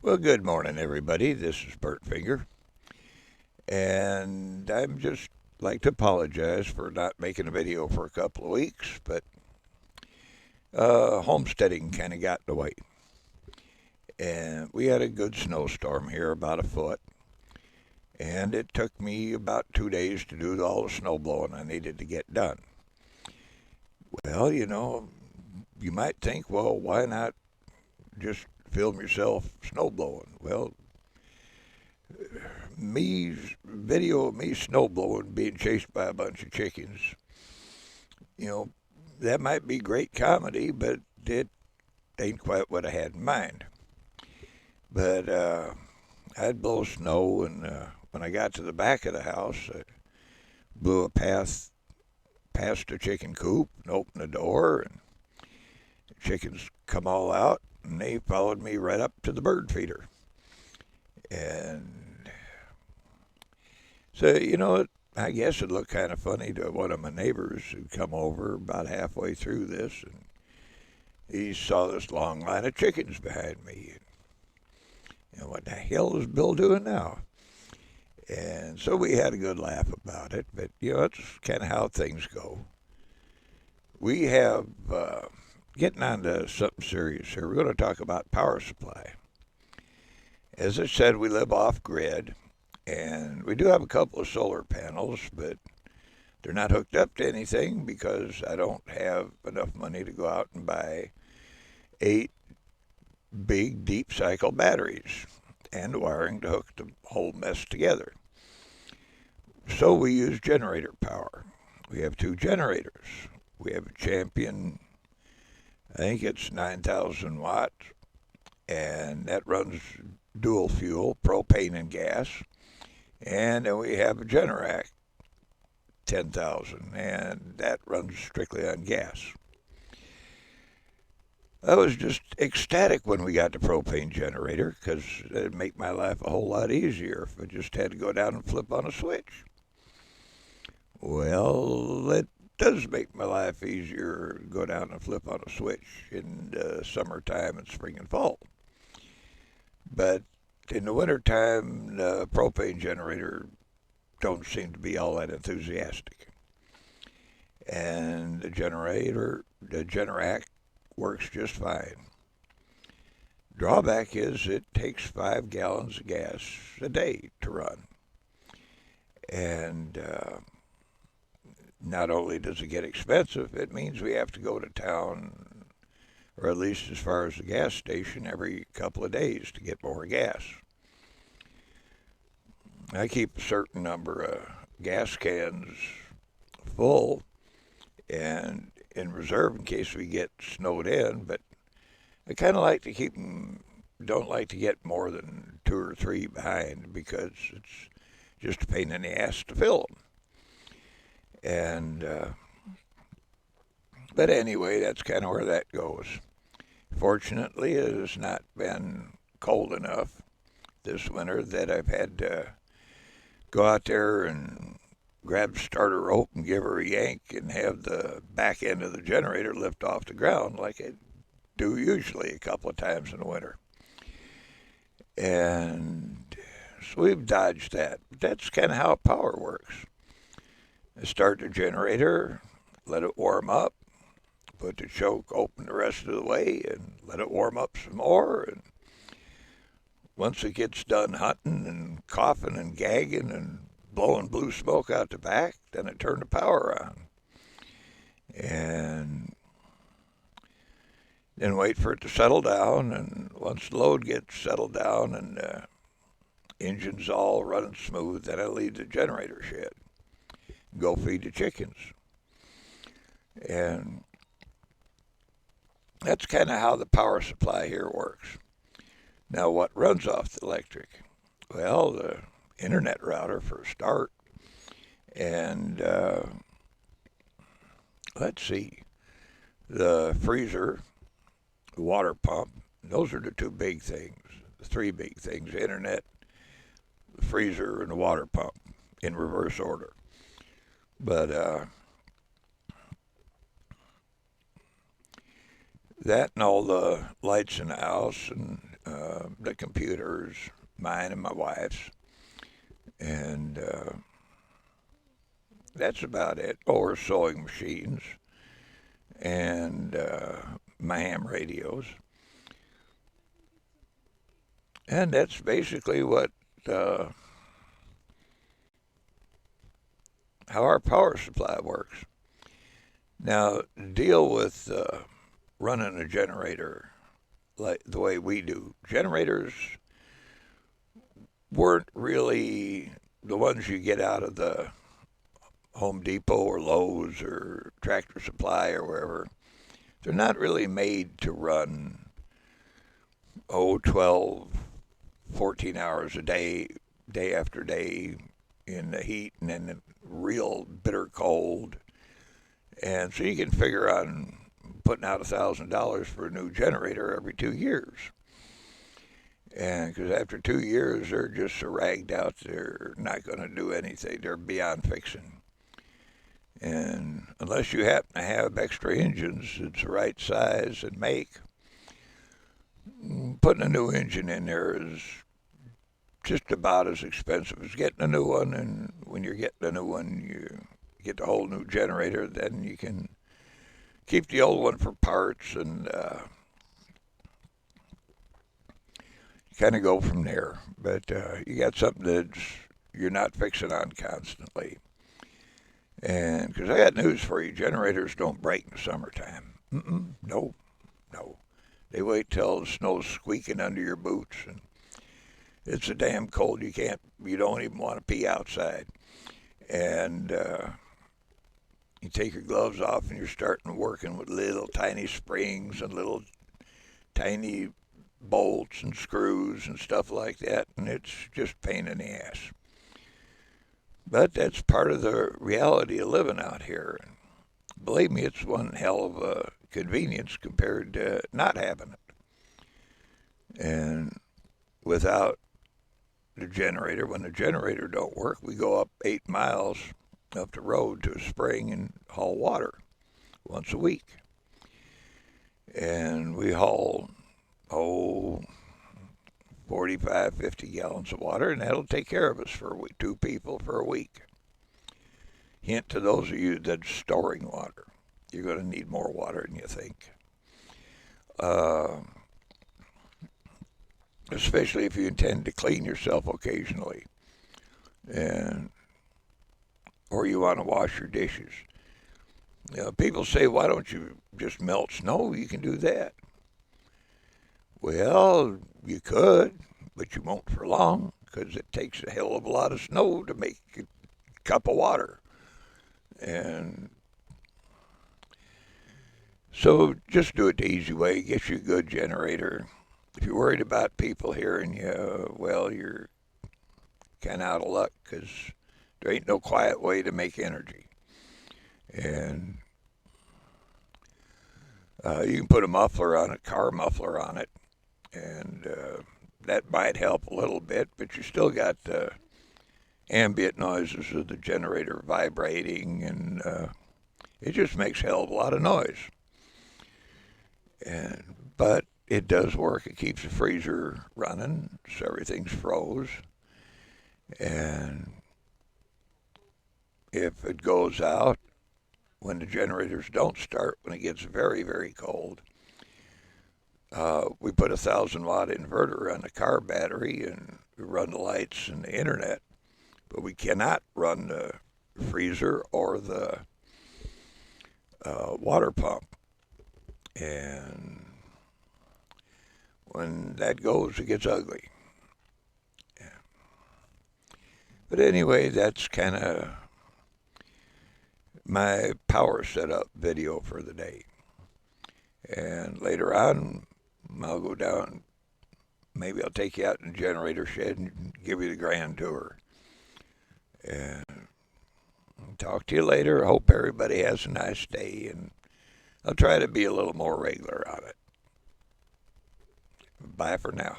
Well, good morning, everybody. This is Bert Finger, and I'm just like to apologize for not making a video for a couple of weeks, but homesteading kind of got in the way. And we had a good snowstorm here, about a foot, and it took me about 2 days to do all the snow blowing I needed to get done. Well, you might think, well, why not just film yourself snow blowing? Well, me video of me snow blowing being chased by a bunch of chickens, you know, that might be great comedy, but it ain't quite what I had in mind. But I'd blow snow, and when I got to the back of the house, I blew a path past the chicken coop and opened the door, and the chickens come all out, and they followed me right up to the bird feeder. And so, I guess it looked kind of funny to one of my neighbors who'd come over about halfway through this, and he saw this long line of chickens behind me. What the hell is Bill doing now? And so we had a good laugh about it, but it's kind of how things go. We have, getting on to something serious here, we're going to talk about power supply. As I said, we live off grid, and we do have a couple of solar panels, but they're not hooked up to anything because I don't have enough money to go out and buy 8 big deep cycle batteries and wiring to hook the whole mess together. So we use generator power. We have 2 generators. We have a Champion, I think it's 9,000 watts, and that runs dual fuel, propane and gas. And then we have a Generac 10,000, and that runs strictly on gas. I was just ecstatic when we got the propane generator because it'd make my life a whole lot easier if I just had to go down and flip on a switch. Well, it does make my life easier to go down and flip on a switch in the summertime and spring and fall. But in the wintertime, the propane generator don't seem to be all that enthusiastic. And the Generac, works just fine. Drawback is it takes 5 gallons of gas a day to run. And not only does it get expensive, it means we have to go to town, or at least as far as the gas station, every couple of days to get more gas. I keep a certain number of gas cans full and in reserve in case we get snowed in, but I kind of like to keep them, don't like to get more than 2 or 3 behind because it's just a pain in the ass to fill them. And, but anyway, that's kind of where that goes. Fortunately, it has not been cold enough this winter that I've had to go out there and grab the starter rope and give her a yank and have the back end of the generator lift off the ground like I do usually a couple of times in the winter. And so we've dodged that. But that's kind of how power works. I start the generator, let it warm up, put the choke open the rest of the way, and let it warm up some more. And once it gets done hunting and coughing and gagging and blowing blue smoke out the back, then I turn the power on. And then wait for it to settle down. And once the load gets settled down and the engine's all running smooth, then I leave the generator shed and go feed the chickens. And that's kind of how the power supply here works. Now, what runs off the electric? Well, the internet router for a start. And let's see, the freezer, the water pump. Those are the 2 big things, the 3 big things: the internet, the freezer, and the water pump in reverse order. But that and all the lights in the house and the computers, mine and my wife's, and that's about it. Or sewing machines and my ham radios, and that's basically what uh, how our power supply works. Now, deal with running a generator like the way we do. Generators weren't really the ones you get out of the Home Depot or Lowe's or Tractor Supply or wherever. They're not really made to run, 12, 14 hours a day, day after day in the heat and in the real bitter cold. And so you can figure on putting out $1,000 for a new generator every 2 years. And because after 2 years, they're just so ragged out, they're not going to do anything. They're beyond fixing. And unless you happen to have extra engines that's the right size and make, putting a new engine in there is just about as expensive as getting a new one. And when you're getting a new one, you get the whole new generator, then you can keep the old one for parts and kind of go from there. But you got something that you're not fixing on constantly. And because I got news for you, generators don't break in the summertime. No, no. They wait till the snow's squeaking under your boots and it's so damn cold you don't even want to pee outside. And you take your gloves off and you're starting working with little tiny springs and little tiny bolts and screws and stuff like that, and it's just pain in the ass. But that's part of the reality of living out here. And believe me, it's one hell of a convenience compared to not having it. And without the generator, when the generator don't work, we go up 8 miles up the road to a spring and haul water once a week. And we haul, 45, 50 gallons of water, and that'll take care of us for a week, 2 people for a week. Hint to those of you that's storing water. You're going to need more water than you think. Especially if you intend to clean yourself occasionally. And or you want to wash your dishes. People say, why don't you just melt snow? You can do that. Well, you could, but you won't for long because it takes a hell of a lot of snow to make a cup of water. And so just do it the easy way. Get you a good generator. If you're worried about people hearing you, well, you're kind of out of luck because there ain't no quiet way to make energy. And you can put a muffler on it, car muffler on it, and that might help a little bit, but you still got the ambient noises of the generator vibrating, and it just makes a hell of a lot of noise. But it does work. It keeps the freezer running, so everything's froze. And if it goes out, when the generators don't start, when it gets very, very cold, we put a 1,000-watt inverter on the car battery and we run the lights and the internet. But we cannot run the freezer or the water pump. And when that goes, it gets ugly. Yeah. But anyway, that's kind of my power setup video for the day. And later on, I'll go down. Maybe I'll take you out in the generator shed and give you the grand tour. And talk to you later. I hope everybody has a nice day, and I'll try to be a little more regular on it. Bye for now.